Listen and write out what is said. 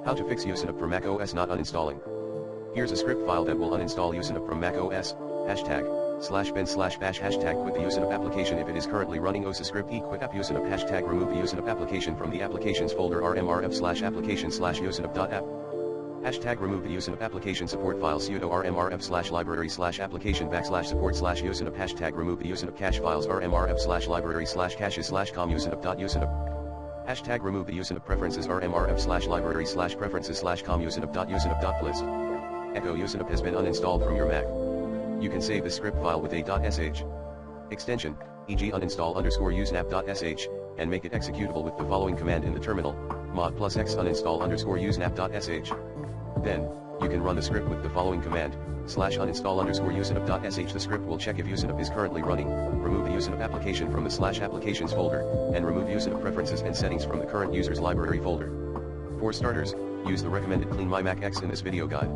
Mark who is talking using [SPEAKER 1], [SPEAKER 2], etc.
[SPEAKER 1] How to fix Usenapp for macOS not uninstalling. Here's a script file that will uninstall Usenapp from macOS, #bin/bash #quit the Usenapp application if it is currently running osascript quit app Usenapp #remove the Usenapp application from the applications folder rmrf/application/usenapp.app. #remove the Usenapp application support file sudo rmrf/library/application/support/usenapp #remove the Usenapp cache files rmrf/library/caches/com.usenapp.Usenapp. #remove the Usenapp preferences rmrf/library/preferences/com.usenapp.Usenapp.plist. Echo Usenapp has been uninstalled from your Mac. You can save this script file with a .sh extension, e.g. uninstall_usenapp.sh, and make it executable with the following command in the terminal, mod +x uninstall_usenapp.sh. Then, you can run the script with the following command, /uninstall_usenapp.sh. The script will check if Usenapp is currently running, remove the Usenapp application from the /applications folder, and remove Usenapp preferences and settings from the current user's library folder. For starters, use the recommended Clean My Mac X in this video guide.